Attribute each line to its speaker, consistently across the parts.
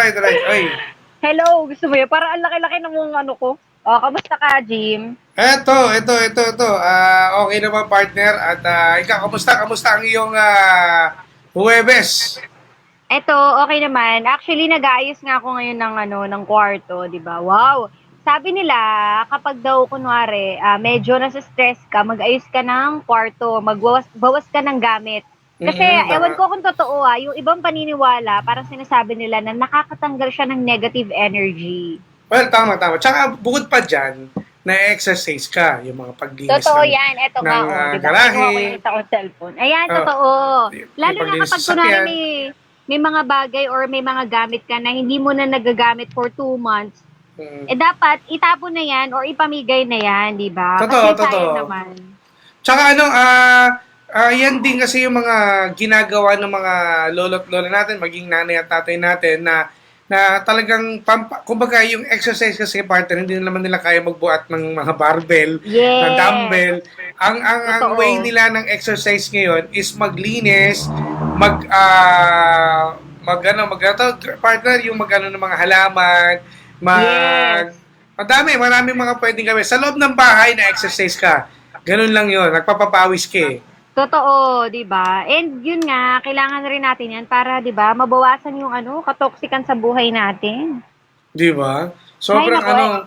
Speaker 1: alright, alright. Ay,
Speaker 2: Hello, gusto mo yun? Para ang laki-laki ng mga ano ko. Oh, kamusta ka, Jim?
Speaker 1: ito. Okay naman, partner. At ikaw, kamusta ang iyong Huwebes?
Speaker 2: Eto, okay naman. Actually, nag-aayos nga ako ngayon ng ano, ng kwarto, 'di ba? Wow. Sabi nila, kapag daw kunwari, medyo nasa stress ka, mag-ayos ka ng kwarto, bawas ka ng gamit. Kasi ewan
Speaker 1: Tama.
Speaker 2: ko kung totoo yung ibang paniniwala, parang sinasabi nila na nakakatanggal siya ng negative energy.
Speaker 1: Well, tama. Tsaka, bukod pa dyan, na-exercise ka. Yung mga paglinis
Speaker 2: Totoo yan. Eto nga,
Speaker 1: ng
Speaker 2: oh, di ba? Kinuha ko yung
Speaker 1: garahe,
Speaker 2: isa kong cellphone. Ayan,
Speaker 1: uh,
Speaker 2: totoo.
Speaker 1: yung
Speaker 2: Lalo na
Speaker 1: paglinis
Speaker 2: kapag
Speaker 1: sa
Speaker 2: kunwari
Speaker 1: sasakyan.
Speaker 2: may mga bagay or may mga gamit ka na hindi mo na nagagamit for 2 months,
Speaker 1: Mm.
Speaker 2: dapat itapon na yan or ipamigay na yan, di ba?
Speaker 1: Totoo,
Speaker 2: Kasi sayang
Speaker 1: totoo.
Speaker 2: naman.
Speaker 1: Tsaka yan din kasi yung mga ginagawa ng mga lolo't lola natin, maging nanay at tatay natin na talagang kumbaga yung exercise kasi partner hindi naman nila kaya magbuhat ng mga barbell, na
Speaker 2: Yes.
Speaker 1: dumbbell. Ang
Speaker 2: Totoo.
Speaker 1: way nila ng exercise ngayon is maglinis, partner yung magano ng mga halaman,
Speaker 2: Yes.
Speaker 1: maraming mga pwedeng gawin. Sa loob ng bahay na exercise ka. Ganun lang yun. Nagpapapawis ka eh.
Speaker 2: Totoo, 'di ba? And yun nga, kailangan rin natin 'yan para 'di ba, mabawasan yung ano, katoksikan sa buhay natin.
Speaker 1: Di ba?
Speaker 2: Hay
Speaker 1: Sobrang
Speaker 2: nako,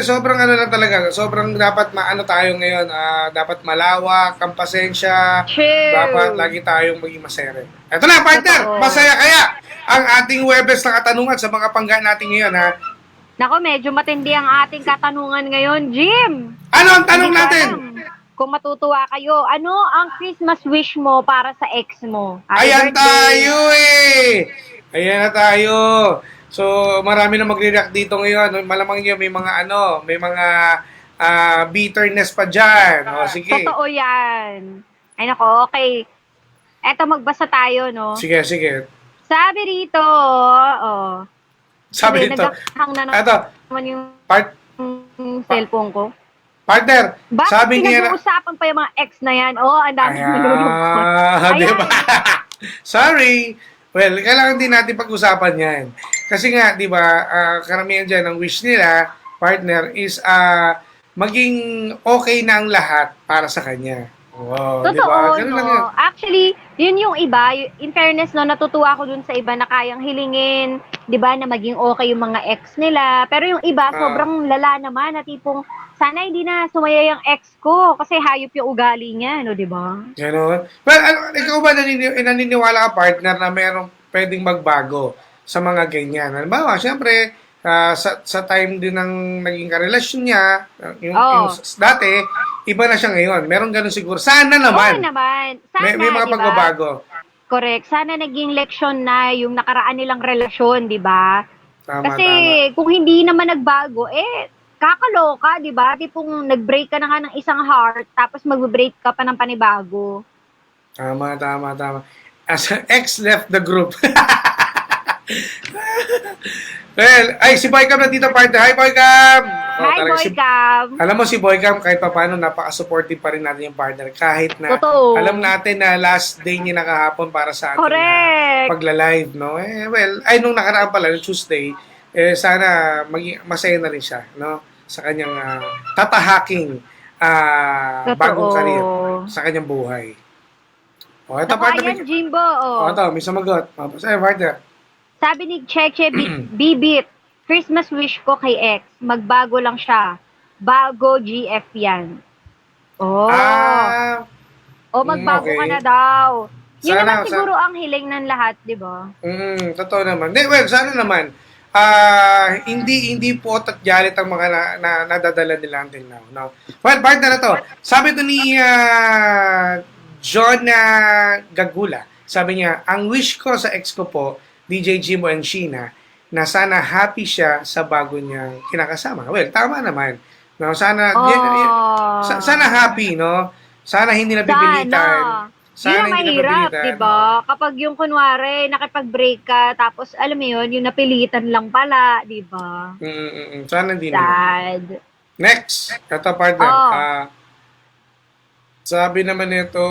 Speaker 1: sobrang ano lang talaga. Sobrang dapat maano tayo ngayon. Dapat malawak ang pasensya. Dapat
Speaker 2: true.
Speaker 1: lagi tayong maging masere. Ito na, partner!
Speaker 2: Totoo.
Speaker 1: Masaya kaya ang ating Webes na katanungan sa mga pangga natin ngayon, ha?
Speaker 2: Nako, medyo matindi ang ating katanungan ngayon, Jim.
Speaker 1: Ano ang tanong
Speaker 2: Hindi ko
Speaker 1: natin?
Speaker 2: alam kung matutuwa kayo. Ano ang Christmas wish mo para sa ex mo? Happy
Speaker 1: Ayan
Speaker 2: birthday!
Speaker 1: tayo eh! Ayan na tayo. So, marami na magre-react dito ngayon. Malamang yun, may mga bitterness pa dyan. O, sige.
Speaker 2: Totoo yan. Ay nako, okay. Eto, magbasa tayo, no?
Speaker 1: Sige.
Speaker 2: Sabi rito, oh,
Speaker 1: Sabi
Speaker 2: hindi,
Speaker 1: nito.
Speaker 2: naghahang na
Speaker 1: Eto,
Speaker 2: naman yung
Speaker 1: part,
Speaker 2: cellphone ko.
Speaker 1: partner,
Speaker 2: Bakit
Speaker 1: sabi niya na,
Speaker 2: pinag-uusapan pa yung mga ex na yan? Oh, ang dami nilulungkot.
Speaker 1: di
Speaker 2: Ayan.
Speaker 1: ba? Sorry. Well, kailangan din natin pag-usapan yan. Kasi nga, di ba, karamihan dyan, ang wish nila, partner, is maging okay na ang lahat para sa kanya. Wow, di ba?
Speaker 2: Totoo,
Speaker 1: Ganun lang yan.
Speaker 2: no? Actually, yun yung iba. In fairness, no, natutuwa ako dun sa iba na kayang hilingin, di ba, na maging okay yung mga ex nila. Pero yung iba, sobrang lala naman, na tipong, sana hindi na sumaya yung ex ko kasi hayop yung ugali niya, no, di ba?
Speaker 1: Ganon. Well, ikaw ba naniniwala ka, partner, na merong pwedeng magbago sa mga ganyan? Halimbawa, syempre, sa time din ng naging karelasyon niya, yung dati, iba na siya ngayon. Meron ganun siguro. Sana
Speaker 2: Oo
Speaker 1: naman.
Speaker 2: naman. Sana,
Speaker 1: May mga
Speaker 2: di ba?
Speaker 1: pagbabago.
Speaker 2: Correct. Sana naging leksyon na yung nakaraan nilang relasyon, di ba?
Speaker 1: Tama.
Speaker 2: Kasi kung hindi naman nagbago, kakaloka, di ba? Tipong nag-break ka na nga ng isang heart, tapos mag-break ka pa ng panibago.
Speaker 1: Tama. As an ex left the group. Well, si Boycam na dito, partner. Hi, Boycam!
Speaker 2: Hi, Boycam!
Speaker 1: Alam mo si Boycam, kahit pa paano, napaka-supportive pa rin natin yung partner. Kahit na,
Speaker 2: Totoo.
Speaker 1: alam natin na last day niya nakahapon para sa ating
Speaker 2: Correct.
Speaker 1: pagla-live, no? Nung nakaraan pala, yung Tuesday, sana masaya na rin siya, no? Sa kanyang tatahaking bagong karir sa kanyang buhay. O, ito,
Speaker 2: Naku,
Speaker 1: partner.
Speaker 2: ayan, Jimbo. Oh.
Speaker 1: Ito, may sumagot. Sa'yo, partner.
Speaker 2: Sabi ni Cheche Bibit, Christmas wish ko kay ex, magbago lang siya. Bago GF yan. Oh. Magbago
Speaker 1: okay.
Speaker 2: ka na daw. Yun
Speaker 1: Sana,
Speaker 2: naman siguro ang hiling ng lahat, di ba?
Speaker 1: Totoo naman. Well, sana naman. Hindi po at jalit ang mga nadadala nila until now. No? Well, partner na to. Sabi to ni John Gagula. Sabi niya, ang wish ko sa ex ko po, DJ Jimo and Sheena, na sana happy siya sa bago niyang kinakasama. Well, tama naman. No, sana sana happy, no? Sana hindi napipilitan.
Speaker 2: Yun ang mahirap, di ba? Kapag yung kunwari, nakipag-break ka, tapos alam mo yun, yung napilitan lang pala, di ba?
Speaker 1: Sana hindi naman.
Speaker 2: Sad.
Speaker 1: Next, ito partner. Sabi naman nito,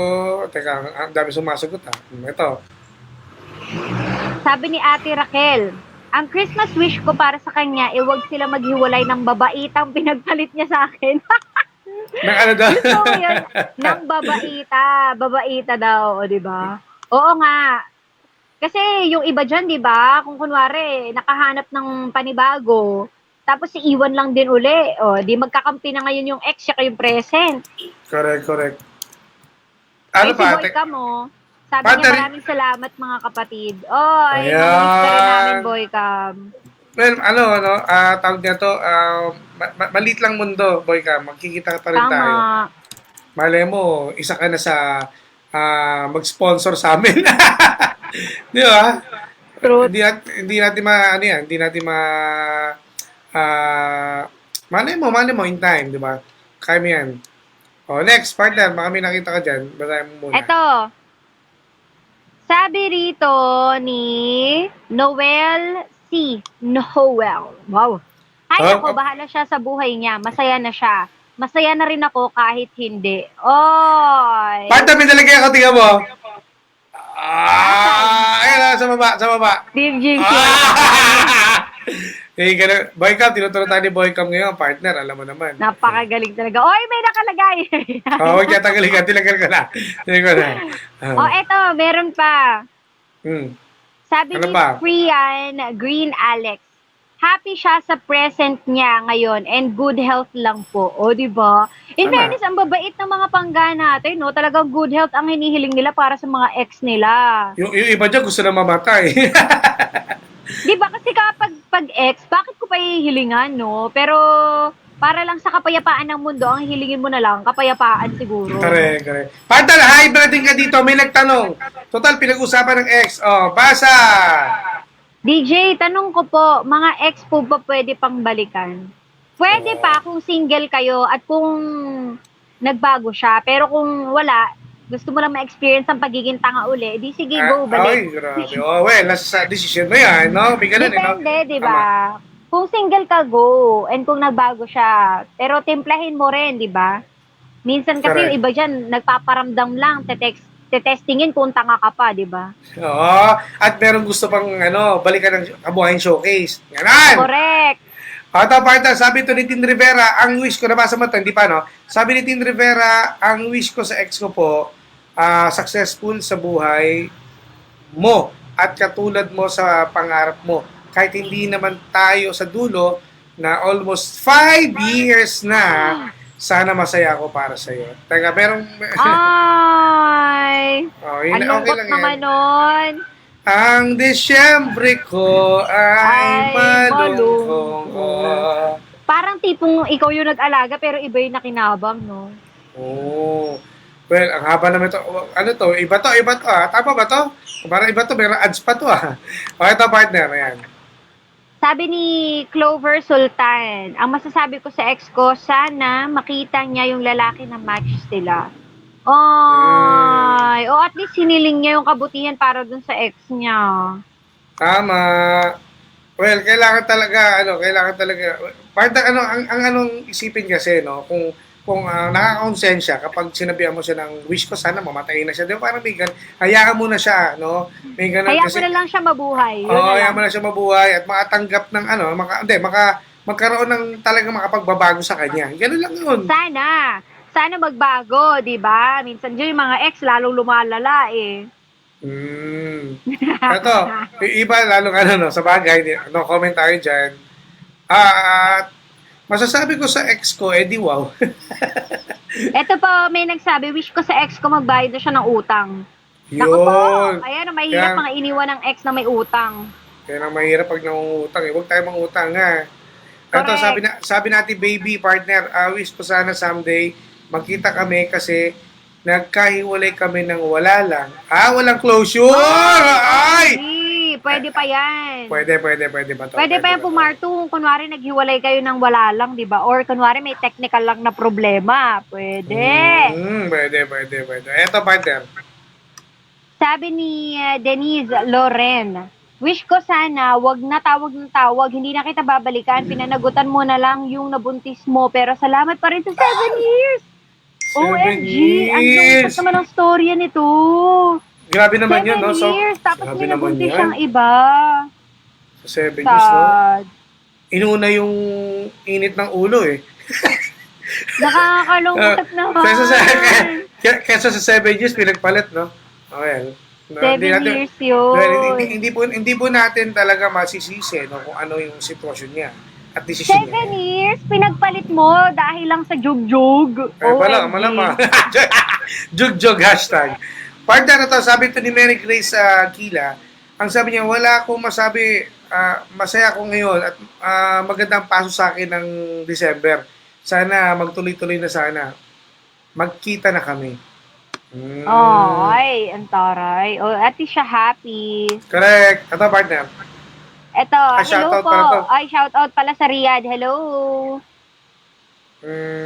Speaker 1: teka, ang dami sumasagot ha. Ito.
Speaker 2: Sabi ni Ate Raquel, Ang Christmas wish ko para sa kanya, huwag sila maghiwalay ng babaitang pinagpalit niya sa akin.
Speaker 1: Nang ano daw?
Speaker 2: Gusto ko yun, ng babaita. Babaita daw, o, di ba? Oo nga. Kasi yung iba dyan, di ba? Kung kunwari, nakahanap ng panibago, tapos iiwan lang din uli. O, di magkakampi na ngayon yung ex, siya yung present.
Speaker 1: Correct.
Speaker 2: Eh,
Speaker 1: Ano
Speaker 2: si
Speaker 1: pa?
Speaker 2: Boycam mo, sabi
Speaker 1: Partner-
Speaker 2: niya maraming salamat mga kapatid. Oy,
Speaker 1: Ayan.
Speaker 2: namiss ka rin namin, Boycam.
Speaker 1: Well, tawag niya to, maliit lang mundo, boy ka, magkikita pa rin tayo.
Speaker 2: Tama.
Speaker 1: Malay mo, isa ka na sa mag-sponsor sa amin. Di ba?
Speaker 2: Truth.
Speaker 1: Hindi natin malay mo in time, di ba? Kaya mo yan. O, next, partner, baka may nakita ka dyan. Basahin mo muna.
Speaker 2: Eto. Sabi rito ni Noel C. Noel. Wow. Ay, ako, bahala siya sa buhay niya. Masaya na siya. Masaya na rin ako kahit hindi. Oy.
Speaker 1: Partner, may nalagay ako, tingnan mo. Ayan, sa baba.
Speaker 2: Dear Jinx.
Speaker 1: Boycam, tinuturo tayo ni Boycam ngayon, partner, alam mo naman.
Speaker 2: Napakagaling talaga. Oy, may nakalagay.
Speaker 1: Huwag niya tanggalin ka, tilagal ko na.
Speaker 2: Eto, meron pa. Sabi
Speaker 1: Ano
Speaker 2: ni
Speaker 1: ba?
Speaker 2: Priyan Green Alex, happy siya sa present niya ngayon and good health lang po. O, di ba? In
Speaker 1: Tama.
Speaker 2: fairness, ang babait ng mga pangga natin, no? Talagang good health ang hinihiling nila para sa mga ex nila.
Speaker 1: Yung iba dyan gusto na mamatay.
Speaker 2: Di ba? Kasi kapag ex, bakit ko pa hihilingan, no? Pero para lang sa kapayapaan ng mundo, ang hilingin mo na lang, kapayapaan siguro.
Speaker 1: Correct. Partner, hi, brother ka dito. May nagtanong. Total, pinag-usapan ng ex. Oh, basa!
Speaker 2: DJ, tanong ko po, mga ex po ba pwede pang balikan? Pwede pa kung single kayo at kung nagbago siya. Pero kung wala, gusto mo lang ma-experience ang pagiging tanga uli, di sige, go,
Speaker 1: Ay,
Speaker 2: balik.
Speaker 1: grabe. Oh, well, nasa decision mo yan, no? May ganun,
Speaker 2: Depende,
Speaker 1: no?
Speaker 2: di ba? Kung single ka, go. And kung nagbago siya. Pero timplahin mo rin, di ba? Minsan kasi
Speaker 1: Correct.
Speaker 2: yung iba dyan, nagpaparamdam lang, tetestingin kung tanga ka pa, di ba?
Speaker 1: Oo. At meron gusto pang, balikan ng kabuhayan showcase. Ganon!
Speaker 2: Correct.
Speaker 1: Ito, partner, sabi to ni Tin Rivera, ang wish ko, nabasa mo ito, hindi pa, no? Sabi ni Tin Rivera, ang wish ko sa ex ko po, successful sa buhay mo at katulad mo sa pangarap mo. Kahit hindi naman tayo sa dulo na almost 5 years na, sana masaya ako para sa iyo. Teka, merong...
Speaker 2: Ay!
Speaker 1: yun,
Speaker 2: Ang lungkot
Speaker 1: lang
Speaker 2: naman
Speaker 1: yan.
Speaker 2: nun.
Speaker 1: Ang Disyembre ko ay
Speaker 2: Ay,
Speaker 1: malungkong.
Speaker 2: malungkot. Parang tipong ikaw yung nag-alaga pero iba yung nakinabang, no?
Speaker 1: Oh. Well, ang haba naman ito. Ano to? Iba to. Tama ba to? Parang iba to. Meron ads pa to, Okay, ito, partner. Ayan.
Speaker 2: Sabi ni Clover Sultan, ang masasabi ko sa ex ko, sana makita niya yung lalaki na match sila. Ay, o at least hiniling niya yung kabutihan para dun sa ex niya.
Speaker 1: Tama. Well, kailangan talaga, partner, ang anong isipin kasi, no? Kung nakakonsensya, kapag sinabihan mo siya ng wish ko, sana mamatay na siya. Di ba? Parang may ganun. Hayaan mo na siya, no? May ganun
Speaker 2: Kaya
Speaker 1: kasi.
Speaker 2: mo na lang siya mabuhay. Yun
Speaker 1: Oo,
Speaker 2: na
Speaker 1: hayaan
Speaker 2: lang.
Speaker 1: mo na siya mabuhay at makatanggap ng magkaroon ng talagang makapagbabago sa kanya. Ganun lang yun.
Speaker 2: Sana magbago, di ba? Minsan dyan yung mga ex lalong lumalala eh.
Speaker 1: Ito, iba lalong sa bagay, no comment tayo dyan. Masasabi ko sa ex ko, di wow.
Speaker 2: Eto po, may nagsabi, wish ko sa ex ko magbayad na siya ng utang. Naku po,
Speaker 1: Yun.
Speaker 2: ayan, mahirap
Speaker 1: Kaya-
Speaker 2: mga iniwan ng ex na may utang.
Speaker 1: Kaya nang mahirap pag nangungutang. Huwag tayo mangutang, ha. Ito,
Speaker 2: Correct.
Speaker 1: sabi natin, baby, partner, wish ko sana someday magkita kami kasi nagkahiwalay kami ng wala lang. Walang closure! Ay!
Speaker 2: Pwede pa yan.
Speaker 1: Pwede ba to?
Speaker 2: Pwede pa yan pumarto kung kunwari naghiwalay kayo ng wala lang, di ba? Or kunwari may technical lang na problema. Pwede.
Speaker 1: Pwede. Eto, partner.
Speaker 2: Sabi ni Denise Loren, wish ko sana, wag na tawag, hindi na kita babalikan, pinanagutan mo na lang yung nabuntis mo, pero salamat pa rin sa 7 years.
Speaker 1: 7
Speaker 2: OMG, ang
Speaker 1: years.
Speaker 2: lungkot naman ang storya nito.
Speaker 1: Grabe naman yun, no?
Speaker 2: 7 years, tapos
Speaker 1: grabe
Speaker 2: may
Speaker 1: naman
Speaker 2: nabuntis
Speaker 1: yan.
Speaker 2: siyang iba.
Speaker 1: 7 years, no?
Speaker 2: Sad.
Speaker 1: Inuna yung init ng ulo eh.
Speaker 2: Nakakalungkot naman.
Speaker 1: Kesa sa 7 years, pinagpalit, no? Okay. No,
Speaker 2: 7 years yun.
Speaker 1: Hindi po natin talaga masisisi no, kung ano yung sitwasyon niya at desisyon
Speaker 2: 7
Speaker 1: niya.
Speaker 2: years, pinagpalit mo dahil lang sa jugjug.
Speaker 1: Kaya pala,
Speaker 2: OMG.
Speaker 1: malamang. Jugjog hashtag. Partner na to, sabi to ni Mary Grace Kila, ang sabi niya, wala akong masabi, masaya ako ngayon at magandang paso sa akin ng December. Sana magtuloy-tuloy na sana. Magkita na kami.
Speaker 2: Ay, ang taray. O, at least siya happy.
Speaker 1: Correct. Ito, partner.
Speaker 2: Eto, hello
Speaker 1: shoutout
Speaker 2: po.
Speaker 1: pala to.
Speaker 2: Ay, shoutout pala sa Riyadh. Hello.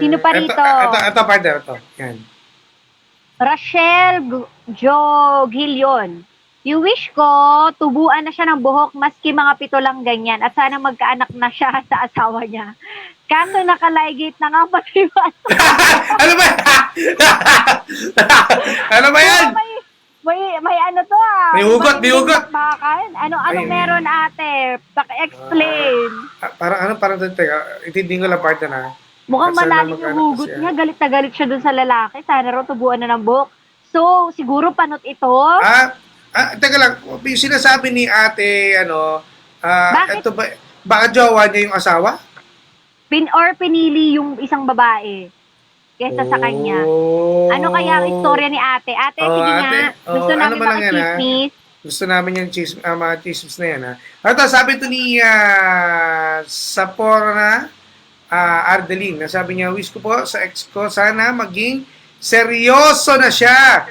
Speaker 2: Sino pa rito?
Speaker 1: Ito, partner. Ito. Yan.
Speaker 2: Rachel Jogilion. You wish ko, tubuan na siya ng buhok maski mga 7 lang ganyan at sana magkaanak na siya sa asawa niya. Kaso nakaligate na nga pati ba?
Speaker 1: Ano ba? Ano ba yan?
Speaker 2: May ano to ah.
Speaker 1: May hugot, may hugot.
Speaker 2: Bakbakan. Ano
Speaker 1: Ay,
Speaker 2: meron ate? Paki-explain.
Speaker 1: Parang teka, itindihin ko lang partner na.
Speaker 2: Mukhang
Speaker 1: Kasi
Speaker 2: malalim
Speaker 1: magkaanak
Speaker 2: yung hugot
Speaker 1: siya.
Speaker 2: niya. Galit na galit siya dun sa lalaki. Sana raw tubuan na ng buhok. So, siguro panot ito.
Speaker 1: Teka lang, yung sinasabi ni ate,
Speaker 2: Bakit?
Speaker 1: ito ba, baka jowa niya yung asawa?
Speaker 2: Pinili yung isang babae kesa sa kanya. Ano kaya ang istorya ni ate? Ate,
Speaker 1: Oh,
Speaker 2: sige
Speaker 1: ate.
Speaker 2: nga. Gusto
Speaker 1: Oh,
Speaker 2: namin
Speaker 1: ano ba lang yan,
Speaker 2: makichismis.
Speaker 1: Gusto namin yung mga chismis na yan, ha? Ito, sabi to ni Saporna Ardeline, na sabi niya, wish ko po sa ex ko, sana maging seryoso na siya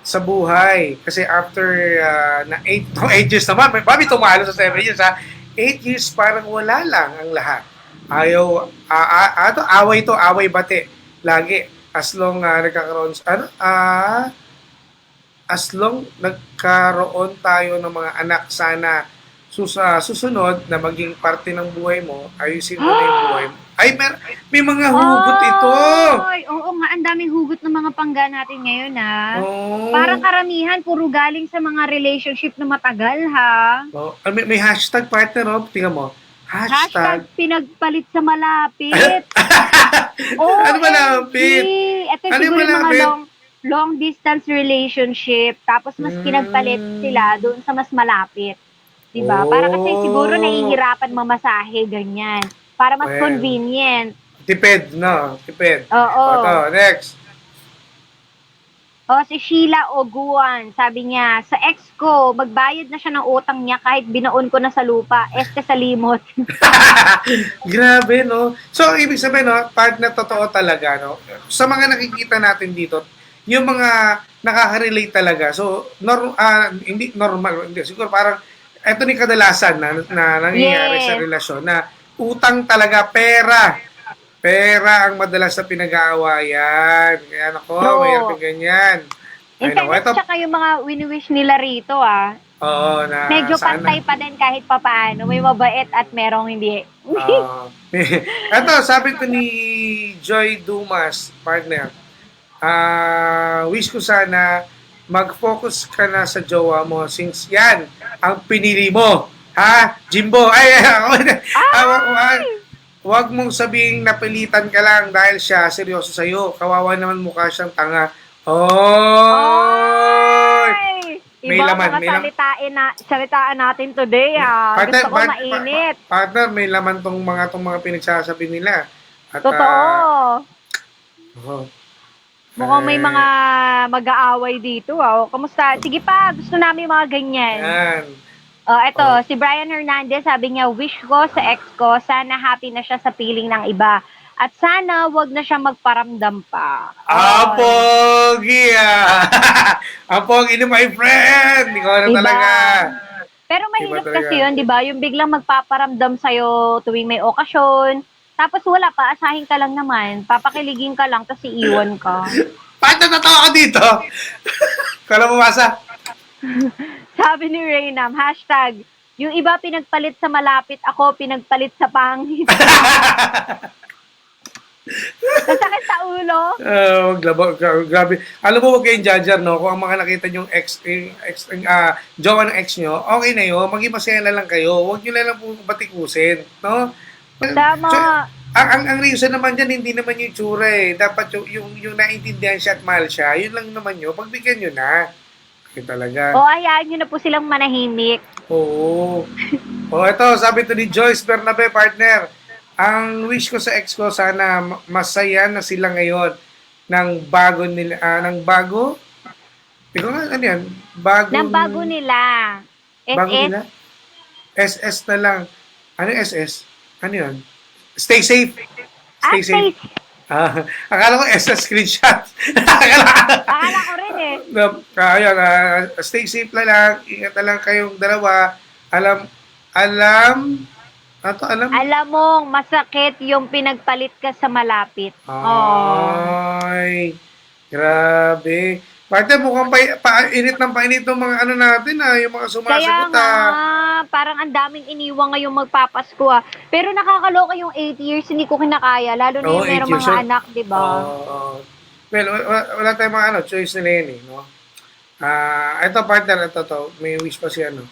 Speaker 1: sa buhay. Kasi after na 8 years naman, babi tumalo sa 7 years, ha? 8 years parang wala lang ang lahat. Ayaw, away bate. Lagi. As long nagkakaroon, as long nagkaroon tayo ng mga anak, sana susunod na maging parte ng buhay mo, ayusin mo na yung buhay mo. Ay, may mga hugot ito.
Speaker 2: Ay, oo nga, ang daming hugot ng mga pangga natin ngayon, ha?
Speaker 1: Oh.
Speaker 2: Parang karamihan, puro galing sa mga relationship na matagal, ha?
Speaker 1: Oh, may hashtag partner, oh. Tingnan mo.
Speaker 2: Hashtag pinagpalit sa malapit.
Speaker 1: Ano malapit?
Speaker 2: Ito
Speaker 1: Ano yung
Speaker 2: siguro yung mga
Speaker 1: malapit?
Speaker 2: long distance relationship, tapos mas pinagpalit sila doon sa mas malapit. Diba? Para kasi siguro nahihirapan mamasahe, ganyan. Para mas
Speaker 1: Well,
Speaker 2: convenient.
Speaker 1: Tipid, no? Tipid.
Speaker 2: Oo.
Speaker 1: Ito, next.
Speaker 2: Si Sheila Oguan, sabi niya, sa ex ko, magbayad na siya ng utang niya kahit binaon ko na sa lupa, sa limot.
Speaker 1: Grabe, no? So, ibig sabihin, no, partner, totoo talaga, no? Sa mga nakikita natin dito, yung mga nakaka-relate talaga. So, hindi normal, hindi, siguro parang, eto ni kadalasan na nangyayari sa relasyon, na utang talaga, pera ang madalas na pinag-aawayan. Kaya nako, mayroon ganyan.
Speaker 2: In fairness, tsaka yung mga wini-wish nila rito,
Speaker 1: Oo, na
Speaker 2: medyo
Speaker 1: sana.
Speaker 2: pantay pa din kahit papaano. May mabait at merong hindi.
Speaker 1: Ito, sabi ko ni Joy Dumas, partner, wish ko sana mag-focus ka na sa jowa mo since yan ang pinili mo. Ha? Jimbo? Huwag mong sabihing napilitan ka lang dahil siya seryoso sa'yo. Kawawa naman mukha siyang tanga.
Speaker 2: Ay!
Speaker 1: May
Speaker 2: Iba
Speaker 1: laman,
Speaker 2: mga salitaan natin today, Gusto ko mainit.
Speaker 1: Partner, may laman tong mga pinagsasabi nila. At,
Speaker 2: Totoo. Mukhang may
Speaker 1: eh,
Speaker 2: mga mag-aaway dito, Kamusta? Sige pa, gusto namin mga ganyan.
Speaker 1: Yan.
Speaker 2: Eto, si Brian Hernandez, sabi niya, wish ko sa ex ko, sana happy na siya sa piling ng iba. At sana wag na siya magparamdam pa.
Speaker 1: Pogi! Ang pogi ni my friend! Ikaw na talaga.
Speaker 2: Pero mahirap
Speaker 1: talaga.
Speaker 2: kasi yun, di ba? Yung biglang magpaparamdam sa'yo tuwing may okasyon. Tapos wala pa, asahin ka lang naman. Papakiligin ka lang, tapos iiwan ka.
Speaker 1: Paano natawa ka dito? Kala mo masa?
Speaker 2: Sabi ni Raynam, hashtag, yung iba pinagpalit sa malapit, ako pinagpalit sa pangit. Nasakit sa ulo.
Speaker 1: Grabe. Alam mo, huwag kayong judger, no? Kung ang mga nakita yung jowa ng ex nyo, okay na yun. Maging masaya na lang kayo. Huwag nyo na lang po batikusin, no? So,
Speaker 2: Tama.
Speaker 1: ang reason naman dyan, hindi naman yung tsura eh. Dapat yung naintindihan siya at mahal siya, yun lang naman yun. Pagbigyan nyo na. Yun talaga.
Speaker 2: O, hayaan nyo na po silang manahimik.
Speaker 1: Oo. Ito, sabi to ni Joyce Bernabe, partner. Ang wish ko sa ex ko, sana masaya na sila ngayon ng bago nila, ng bago? Ikaw nga, ano yan?
Speaker 2: Nang bago nila.
Speaker 1: Bago
Speaker 2: SS.
Speaker 1: nila? SS na lang. Ano yung SS? Ano yun? Stay safe. Stay safe. Akala ko SS screenshot.
Speaker 2: Akala ko rin eh.
Speaker 1: Ayun, stay safe na lang. Ingat na lang kayong dalawa. Alam, alam?
Speaker 2: Alam mong masakit yung pinagpalit ka sa malapit.
Speaker 1: Ay, grabe. Partner, mukhang painit ng painit ng mga ano natin yung mga
Speaker 2: Kaya
Speaker 1: sumasagot
Speaker 2: nga, parang ang daming iniwang ngayong magpapasko Pero nakakaloka yung 8 years, hindi ko kinakaya. Lalo na yung
Speaker 1: 8
Speaker 2: merong
Speaker 1: years
Speaker 2: mga
Speaker 1: old.
Speaker 2: anak, di ba?
Speaker 1: Well, wala tayong mga choice nila yun no? Ito partner, may wish pa si ano.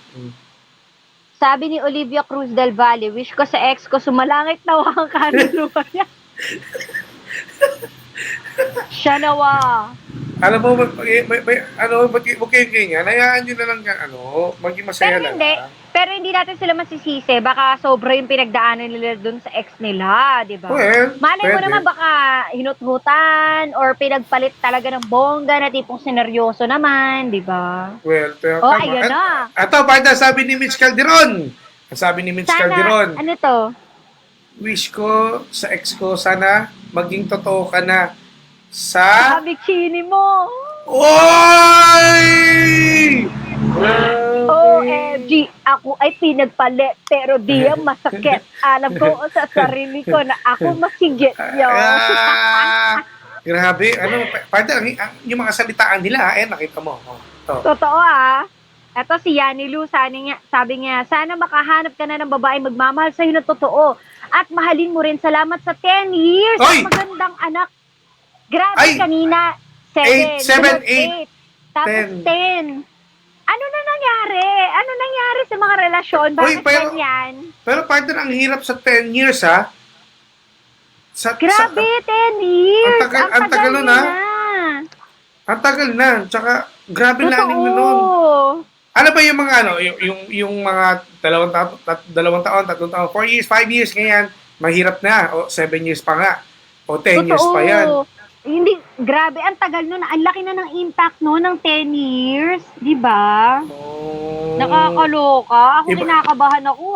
Speaker 2: Sabi ni Olivia Cruz del Valle, wish ko sa ex ko sumalangit na ang kaluluwa niya. Siya nawa.
Speaker 1: Alam mo, ba't kayo ganyan? Hayaan nyo na lang maging masaya
Speaker 2: Pero
Speaker 1: lang.
Speaker 2: hindi. Pero hindi natin sila masisisi. Baka sobra yung pinagdaanan nila dun sa ex nila, di ba?
Speaker 1: Well,
Speaker 2: Malay mo
Speaker 1: pwede.
Speaker 2: naman baka hinut-hutan or pinagpalit talaga ng bongga na tipong sineryoso naman, di ba?
Speaker 1: Well, pero
Speaker 2: Oh, ayun na.
Speaker 1: Ito, partner, sabi ni Mitch Calderon. Ang sabi ni Mitch Calderon,
Speaker 2: Ano to?
Speaker 1: wish ko sa ex ko, sana maging totoo ka na sa...
Speaker 2: Sabi chini mo.
Speaker 1: Oy!
Speaker 2: OMG, ako ay pinagpalit pero di yan masakit. Alam ko sa sarili ko na ako masigit yun.
Speaker 1: Grabe. Partner, yung mga salitaan nila, nakita mo. To.
Speaker 2: Totoo Ito si Yani Lu, sabi niya, sana makahanap ka na ng babae magmamahal sa'yo na totoo. At mahalin mo rin, salamat sa 10 years.
Speaker 1: Oy!
Speaker 2: At magandang anak. Grabe,
Speaker 1: Ay!
Speaker 2: kanina,
Speaker 1: 8, 7, 8,
Speaker 2: tapos
Speaker 1: 10.
Speaker 2: 10. Ano na nangyari? Ano nangyari sa mga relasyon?
Speaker 1: Uy,
Speaker 2: Bakit
Speaker 1: pero-
Speaker 2: ganyan?
Speaker 1: Pero partner, ang hirap sa 10 years,
Speaker 2: Grabe, 10 years.
Speaker 1: Ang tagal nun,
Speaker 2: na.
Speaker 1: Ang tagal na. Tsaka, grabe laning na nun.
Speaker 2: Totoo.
Speaker 1: Ano ba yung mga yung mga 2 taon, 3 taon, 4 years, 5 years, ganyan, mahirap na. O 7 years pa nga. O 10 years pa yan.
Speaker 2: Hindi, grabe, ang tagal nun. Ang laki na ng impact no ng 10 years. Di ba?
Speaker 1: Oh,
Speaker 2: Nakakaloka. Ako
Speaker 1: Iba-
Speaker 2: kinakabahan ako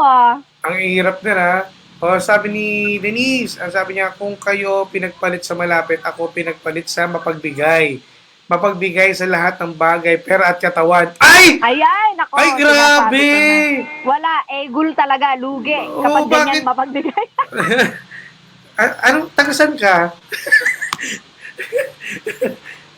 Speaker 1: ang hirap na. O sabi ni Denise, ang sabi niya, kung kayo pinagpalit sa malapit, ako pinagpalit sa mapagbigay. Mapagbigay sa lahat ng bagay, pera at katawan. Ay!
Speaker 2: Ayan, ako.
Speaker 1: Ay, grabe!
Speaker 2: Wala, gul talaga, lugi.
Speaker 1: Oo,
Speaker 2: Kapag
Speaker 1: bakit?
Speaker 2: ganyan, mapagbigay.
Speaker 1: Anong tagasan ka?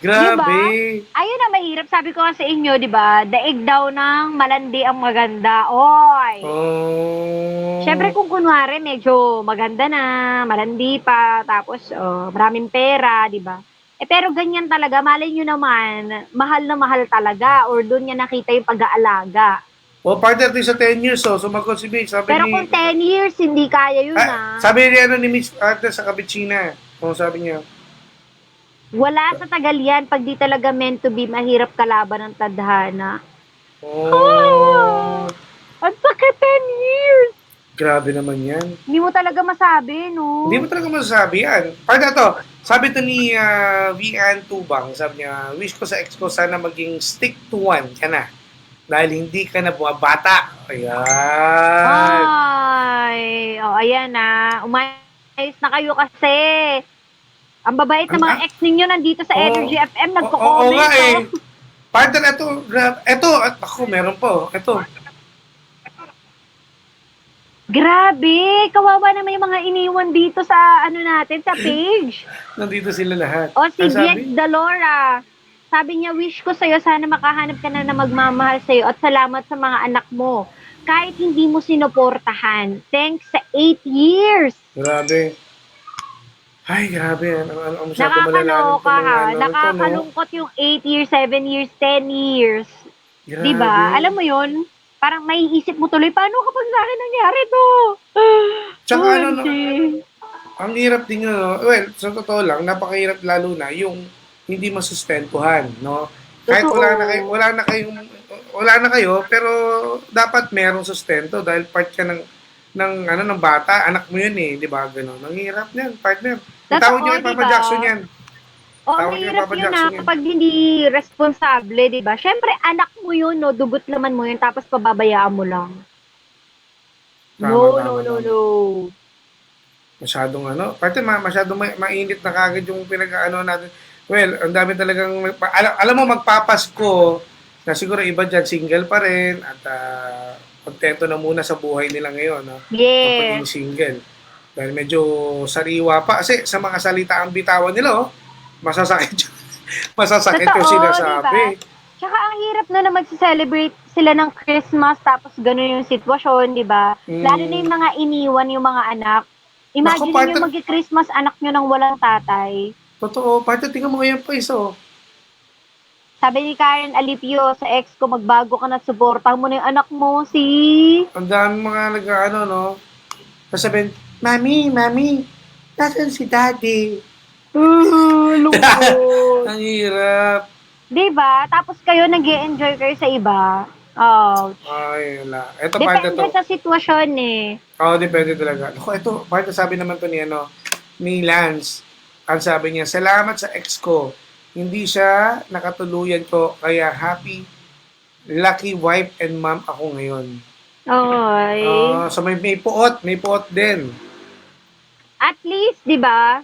Speaker 1: Grabe.
Speaker 2: Ayun na mahirap. Sabi ko nga sa inyo, di ba? Daig daw ng malandi ang maganda. Oy!
Speaker 1: Oh.
Speaker 2: Siyempre kung kunwari medyo maganda na, malandi pa, tapos maraming pera, di ba? Pero ganyan talaga, malay nyo naman, mahal na mahal talaga or doon niya nakita yung pag-aalaga.
Speaker 1: Partner din sa 10 years, sumagot si Mitch. Sabi
Speaker 2: Pero
Speaker 1: ni,
Speaker 2: kung 10 years, hindi kaya yun
Speaker 1: sabi ni Mitch, partner sa Kabitsina. Sabi niya,
Speaker 2: Wala sa tagal yan pag di talaga meant to be, mahirap kalaban ng tadhana.
Speaker 1: oh,
Speaker 2: Ang sakit 10 years!
Speaker 1: grabe naman yan.
Speaker 2: Hindi mo talaga masabi, no?
Speaker 1: Hindi mo talaga masasabi yan. Partner to, sabi to ni Vian Tubang, sabi niya, wish ko sa ex ko, sana maging stick to one ka na. Dahil hindi ka na bumabata. Ayan.
Speaker 2: Ay, ayan umayos na kayo kasi. Ang babait ng mga ex ninyo nandito sa Energy FM, nagko-comment.
Speaker 1: Oo nga Partner, ito, ako, meron po. Ito.
Speaker 2: Grabe, kawawa naman yung mga iniwan dito sa natin, sa page.
Speaker 1: Nandito sila lahat.
Speaker 2: Si
Speaker 1: Ang sabi?
Speaker 2: Viet Dalora. Sabi niya, wish ko sa'yo, sana makahanap ka na magmamahal sa'yo at salamat sa mga anak mo. Kahit hindi mo sinuportahan. Thanks sa 8 years.
Speaker 1: Grabe. Ay, grabe. Ang masyado malalalim
Speaker 2: Nakakaloka
Speaker 1: itong mga
Speaker 2: ha.
Speaker 1: ano, ito, no?
Speaker 2: Nakakalungkot yung 8 years, 7 years, 10 years.
Speaker 1: Grabe.
Speaker 2: 'Di ba? Alam mo 'yun? Parang maiisip mo tuloy, paano kapag sa akin nangyari to?
Speaker 1: Tsaka ano, no,
Speaker 2: OMG.
Speaker 1: ang hirap din yun, no? Well, sa totoo lang, napakahirap lalo na yung hindi masustentuhan, no? Kahit
Speaker 2: Totoo.
Speaker 1: wala na kayo, pero dapat merong sustento dahil part ka ng bata, anak mo yun eh, di ba? Ganun. Ang hirap niyan, partner. Itawag niyo kay
Speaker 2: Totoo,
Speaker 1: Papa
Speaker 2: 'di ba?
Speaker 1: Jackson yan.
Speaker 2: Oh,
Speaker 1: Tawag niyo kay
Speaker 2: mahirap
Speaker 1: Papa
Speaker 2: yun
Speaker 1: Jackson yan.
Speaker 2: kapag hindi responsable, 'di ba? Syempre anak mo 'yun, no, dugot laman mo 'yun tapos pababayaan mo lang.
Speaker 1: Tama,
Speaker 2: No,
Speaker 1: tama,
Speaker 2: no, no,
Speaker 1: tama.
Speaker 2: no.
Speaker 1: Masyadong ano, parte masyadong mainit na kagad yung pinag-ano natin. Well, ang dami talagang, alam mo, magpapasko, na siguro iba dyan, single pa rin, at kontento na muna sa buhay nila ngayon, no? Ang pagiging
Speaker 2: Yes.
Speaker 1: single. Dahil medyo sariwa pa. Kasi sa mga salita ang bitawan nila, oh, masasakit yung, masasakit yung
Speaker 2: Totoo,
Speaker 1: sinasabi.
Speaker 2: diba? Tsaka ang hirap na mag-celebrate sila ng Christmas tapos gano'n yung sitwasyon, di ba? Lalo na yung mga iniwan yung mga anak. Imagine
Speaker 1: Naku, partner.
Speaker 2: nyo mag-Christmas anak nyo nang walang tatay.
Speaker 1: Totoo, parte tingnan mo ngayon pa isa, oh.
Speaker 2: Sabi ni Karen Alipio sa ex ko, magbago ka na, suportahan mo na yung anak mo, si...
Speaker 1: Ang dami mga nag-ano, no? Sasabihin, Mami, nasan si Daddy?
Speaker 2: Lungkot.
Speaker 1: Ang hirap.
Speaker 2: Di ba? Tapos kayo nag enjoy kayo sa iba. Oh.
Speaker 1: Ay, wala. Ito, parte
Speaker 2: Depende
Speaker 1: to.
Speaker 2: sa sitwasyon eh.
Speaker 1: Oo, depende talaga. Ako, ito, parte sabi naman to ni Lance. Ang sabi niya, salamat sa ex ko. Hindi siya nakatuluyan ko, kaya happy, lucky wife and mom ako ngayon.
Speaker 2: Okay.
Speaker 1: So may puot din.
Speaker 2: At least, di ba?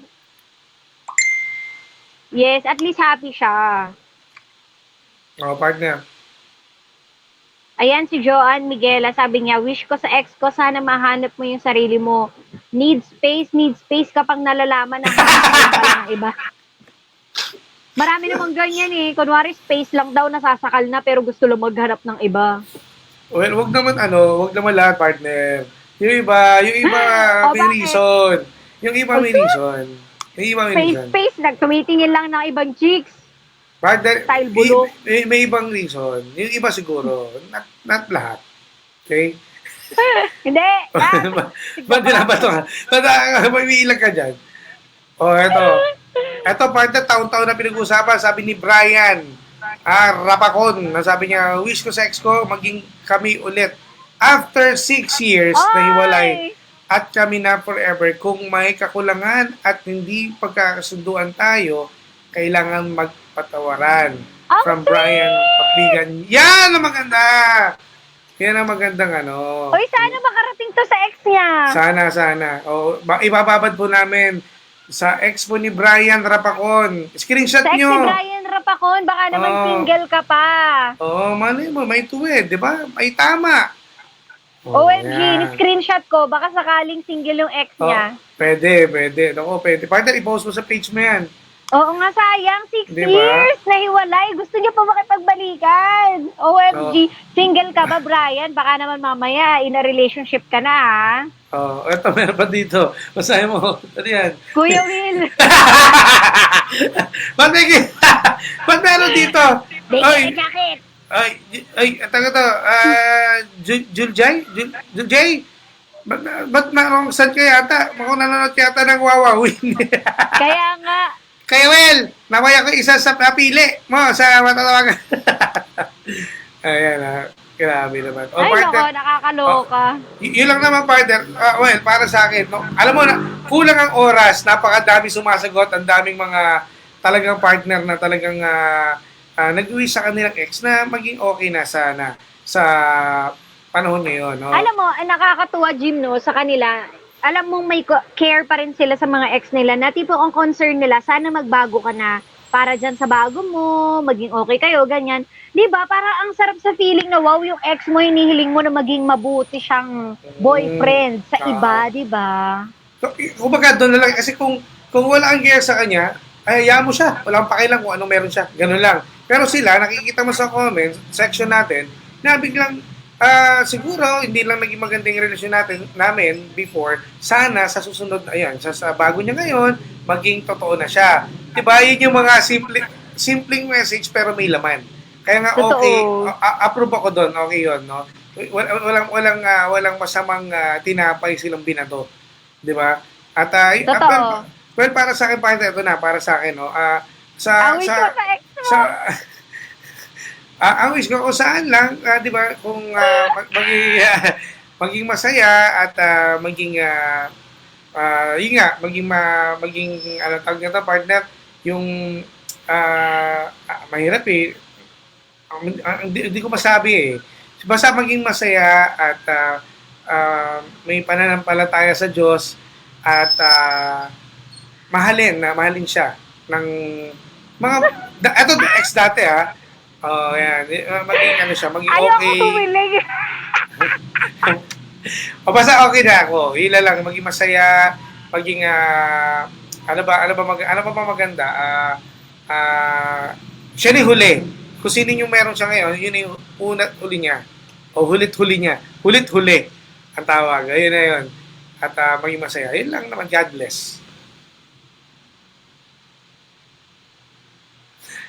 Speaker 2: Yes, at least happy siya.
Speaker 1: Partner.
Speaker 2: Ayan si Joanne Miguela, sabi niya, wish ko sa ex ko, sana mahanap mo yung sarili mo. Need space kapag nalalaman na hanap pa lang ng iba. Marami namang ganyan eh. Kunwari space lang daw, nasasakal na, pero gusto lang maghanap ng iba.
Speaker 1: Well, wag naman lahat, partner. Yung iba
Speaker 2: O,
Speaker 1: may
Speaker 2: bakit?
Speaker 1: reason. Yung iba may reason. Yung iba may reason.
Speaker 2: Space, tumitingin lang ng ibang chicks.
Speaker 1: Partner,
Speaker 2: Style bulok.
Speaker 1: may ibang reason. Yung iba siguro, not lahat. Okay?
Speaker 2: Hindi.
Speaker 1: Ba't binabato ka? Ba't may ilang ka dyan? Eto. Eto, partner, taon-taon na pinag-usapan. Sabi ni Brian Rapacon, na sabi niya, wish ko sa ex ko, maging kami ulit. After 6 years na hiwalay, at kami na forever, kung may kakulangan at hindi pagkakasunduan tayo, kailangan magpatawaran. From Brian Papigan. Yan ang maganda! Yan ang magandang ano.
Speaker 2: Uy, sana makarating to sa ex niya.
Speaker 1: Sana. Ibababad po namin sa ex po ni Brian Rapacon. Screenshot
Speaker 2: Sa ex
Speaker 1: nyo.
Speaker 2: ni Brian Rapacon, baka naman single ka pa.
Speaker 1: Malay mo, may tuwid, di ba? May tama.
Speaker 2: OMG,
Speaker 1: Yan.
Speaker 2: ni-screenshot ko, baka sakaling single yung ex niya.
Speaker 1: Pwede. Naku, pwede. Partner, i-post mo sa page mo yan.
Speaker 2: Oo nga, sayang, 6
Speaker 1: Di ba?
Speaker 2: years na hiwalay. Gusto niya pa makipagbalikan. OMG, single ka ba, Brian? Baka naman mamaya, in a relationship ka na, ha?
Speaker 1: Eto, meron pa dito. Basahin mo. Ano yan?
Speaker 2: Kuya Will.
Speaker 1: Ba't meron dito?
Speaker 2: Bigay ka jacket.
Speaker 1: Taga to. Juljay? Juljay? Ba't narong saan ka yata? Ako nanonood yata ng Wawawin.
Speaker 2: Kaya nga,
Speaker 1: Kaya well, namaya ko isa sa napili mo sa matatawagan. Ayan, grabe naman.
Speaker 2: ay nako, nakakaloka.
Speaker 1: Yun lang naman, partner. Well, para sa akin, no? Alam mo na, kulang ang oras, napakadami sumasagot, ang daming mga talagang partner na talagang nag-uwi sa kanilang ex na maging okay na sana sa panahon ngayon. No?
Speaker 2: Alam mo, ang nakakatuwa, Jim, no, sa kanila, alam mong may care pa rin sila sa mga ex nila na tipo ang concern nila, sana magbago ka na para dyan sa bago mo, maging okay kayo, ganyan. Di ba? Para ang sarap sa feeling na wow, yung ex mo, hinihiling mo na maging mabuti siyang boyfriend sa iba, di ba?
Speaker 1: Kumbaga, doon na lang. Kasi kung wala ang care sa kanya, ay hayaan mo siya. Walang pakialam kung anong meron siya. Ganun lang. Pero sila, nakikita mo sa comment section natin, na biglang Siguro, hindi lang naging magandang yung relasyon namin before. Sana sa susunod, ayan, sa bago niya ngayon, maging totoo na siya. Diba? Yun yung mga simpleng message pero may laman. Kaya nga okay,
Speaker 2: Totoo.
Speaker 1: approve ako doon, okay yun, no? Walang masamang tinapay silang binato. Di ba? At,
Speaker 2: Totoo.
Speaker 1: well, para sa akin, ito na, para sa akin, no?
Speaker 2: Ang wish ko sa ex mo.
Speaker 1: sa ang wish ko kung saan lang, 'di ba, kung maging masaya at maging yun nga, maging ano tawag nito, partner, yung mahirap eh. Hindi ko masabi eh. Basta maging masaya at may pananampalataya sa Diyos at mahalin siya ng mga eto ex dati ha. Oh, yan. Maging ano siya, maging
Speaker 2: Ayoko
Speaker 1: okay.
Speaker 2: humilig.
Speaker 1: O basta okay na ako. Hila lang, maging masaya, maging ano ba maganda? Siya ni huli. Kung sino yung meron siya ngayon, yun yung unat huli niya. O hulit-huli niya. Hulit-huli ang tawag. Ayun na yun. At maging masaya. Yun lang naman. God bless.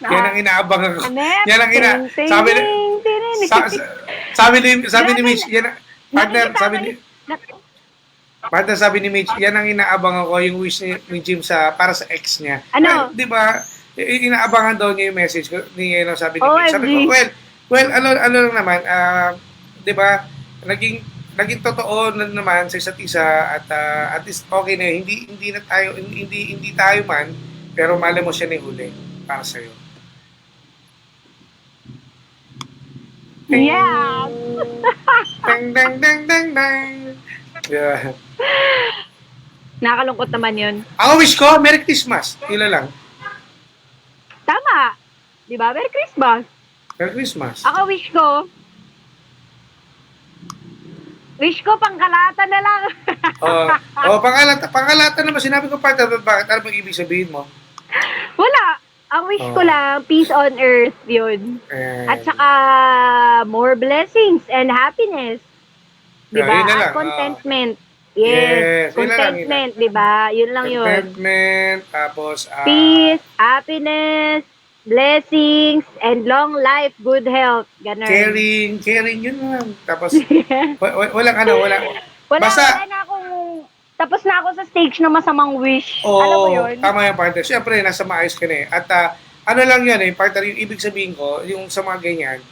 Speaker 1: Yan ang inaabang ako. Yan ang sabi ni Mitch, yan partner, sabi ni Mitch, yan ang inaabang ako, yung wish ni Jim para sa ex niya.
Speaker 2: Ano?
Speaker 1: Well, di ba, inaabangan daw niya yung message ni sabi ni Mitch. Sabi ko, well, ano lang naman, di ba, naging totoo na naman sa isa't isa at at least okay na yun. Hindi tayo man, pero mahal mo siya ni huli para sa'yo.
Speaker 2: Yeah.
Speaker 1: Dang. Yeah.
Speaker 2: Nakakalungkot naman yun.
Speaker 1: Ako wish ko, Merry Christmas. Ila lang.
Speaker 2: Tama. Di ba? Merry Christmas.
Speaker 1: Merry Christmas.
Speaker 2: Ako wish ko pangkalata na lang.
Speaker 1: Pangalata naman. Sinabi ko partner, bakit? Ano bang ibig sabihin mo?
Speaker 2: Wala. Ang wish ko lang, peace on earth, yun. At saka, more blessings and happiness. Diba?
Speaker 1: Yun na lang.
Speaker 2: At contentment. Yes. Contentment, diba? Yun lang yun.
Speaker 1: Contentment, tapos
Speaker 2: Peace, happiness, blessings, and long life, good health. Ganun.
Speaker 1: caring, yun lang. Tapos, walang.
Speaker 2: Wala na akong, tapos na ako sa stage ng masamang wish. Alam mo yun?
Speaker 1: Tama yung partner. Siyempre, nasa maayos ka na eh. At ano lang yan eh, partner, yung ibig sabihin ko, yung sa mga ganyan,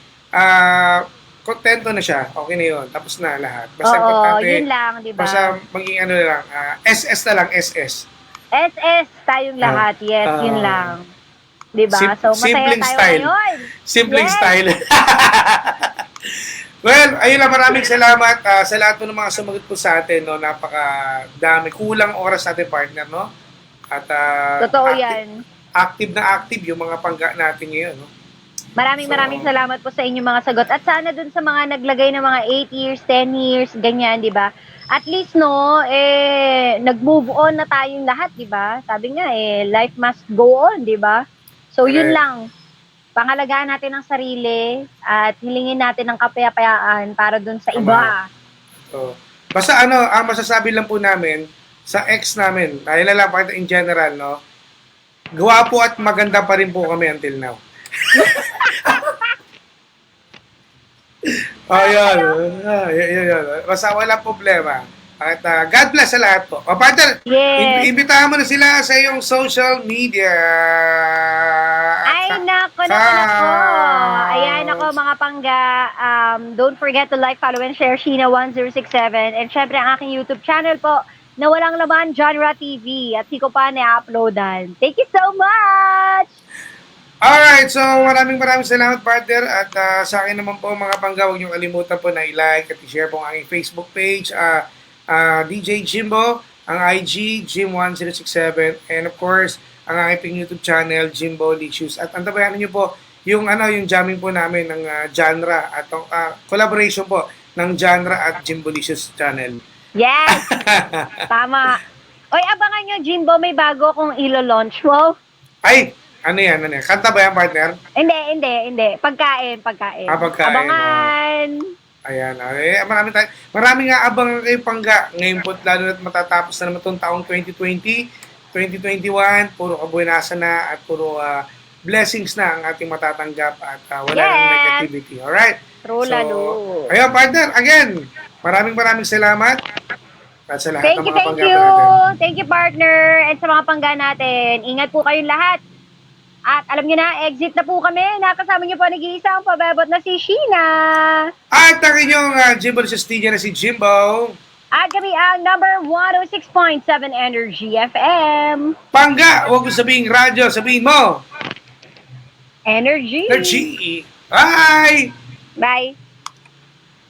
Speaker 1: kontento na siya. Okay na yun. Tapos na lahat. Basta importante,
Speaker 2: yun lang, di ba?
Speaker 1: basta maging ano lang, SS na lang, SS.
Speaker 2: SS tayong lahat. Yes, yun lang. Di ba? So, masaya
Speaker 1: simpleng
Speaker 2: tayo
Speaker 1: style.
Speaker 2: ngayon.
Speaker 1: Simpleng
Speaker 2: Yes.
Speaker 1: style. Well, ayun lang, maraming salamat sa lahat po ng mga sumagot po sa atin, no? Napakadami, kulang oras natin, partner, no? At
Speaker 2: Totoo yan.
Speaker 1: active na active yung mga pangga natin ngayon, no?
Speaker 2: Maraming salamat po sa inyong mga sagot. At sana dun sa mga naglagay ng mga 8 years, 10 years, ganyan, di ba? At least, no, nag-move on na tayong lahat, di ba? Sabi nga, life must go on, di ba? So, yun lang. Pangalagaan natin ang sarili at hilingin natin ang kapayapaan para dun sa iba.
Speaker 1: So, basta ang masasabi lang po namin sa ex namin, dahil lang part in general, no? Gwapo at maganda pa rin po kami until now. Yun. Basta walang problema. At God bless sa lahat po. Partner,
Speaker 2: Yes.
Speaker 1: imbitahan mo na sila sa iyong social media.
Speaker 2: Ay, nako. Ayan ako mga pangga. Don't forget to like, follow, and share Sheena1067. And syempre ang aking YouTube channel po na walang laman, Genre TV. At di ko pa na-uploadan. Thank you so much!
Speaker 1: Alright, so maraming salamat partner. At sa akin naman po mga pangga, huwag niyong kalimutan po na i-like at i-share po ang aking Facebook page. DJ Jimbo, ang IG, Jim1067, and of course, ang aking YouTube channel, Jimbo Licious. At antabayanan niyo po yung jamming po namin ng genre at collaboration po ng genre at Jimbo Licious channel.
Speaker 2: Yes! Tama. Oy, abangan nyo, Jimbo, may bago kong ilo-launch. Wow!
Speaker 1: Ay! Ano yan? Kanta ba yan, partner?
Speaker 2: Hindi. Pagkain.
Speaker 1: Pagkain.
Speaker 2: Abangan!
Speaker 1: Ayan. Marami nga abang kay Pangga. Ngayon po, lalo na't matatapos na naman itong taong 2020, 2021, puro kabuenasan na at puro blessings na ang ating matatanggap at wala nang
Speaker 2: Yes.
Speaker 1: negativity. Alright?
Speaker 2: True, lalo.
Speaker 1: Ayun, partner, again, maraming salamat. At sa lahat
Speaker 2: Thank
Speaker 1: ng
Speaker 2: you,
Speaker 1: mga
Speaker 2: thank
Speaker 1: panggap
Speaker 2: you.
Speaker 1: natin.
Speaker 2: Thank you, partner. And sa mga pangga natin, ingat po kayong lahat. At alam niyo na, exit na po kami. Nakasama niyo po nag-iisa ang pababot na si Sheena.
Speaker 1: At ang inyong Jimbo Justicia na si Jimbo.
Speaker 2: At kami ang number 106.7 Energy FM.
Speaker 1: Pangga, huwag mo sabihin radyo, sabihin mo.
Speaker 2: Energy.
Speaker 1: Energy. Bye!
Speaker 2: Bye.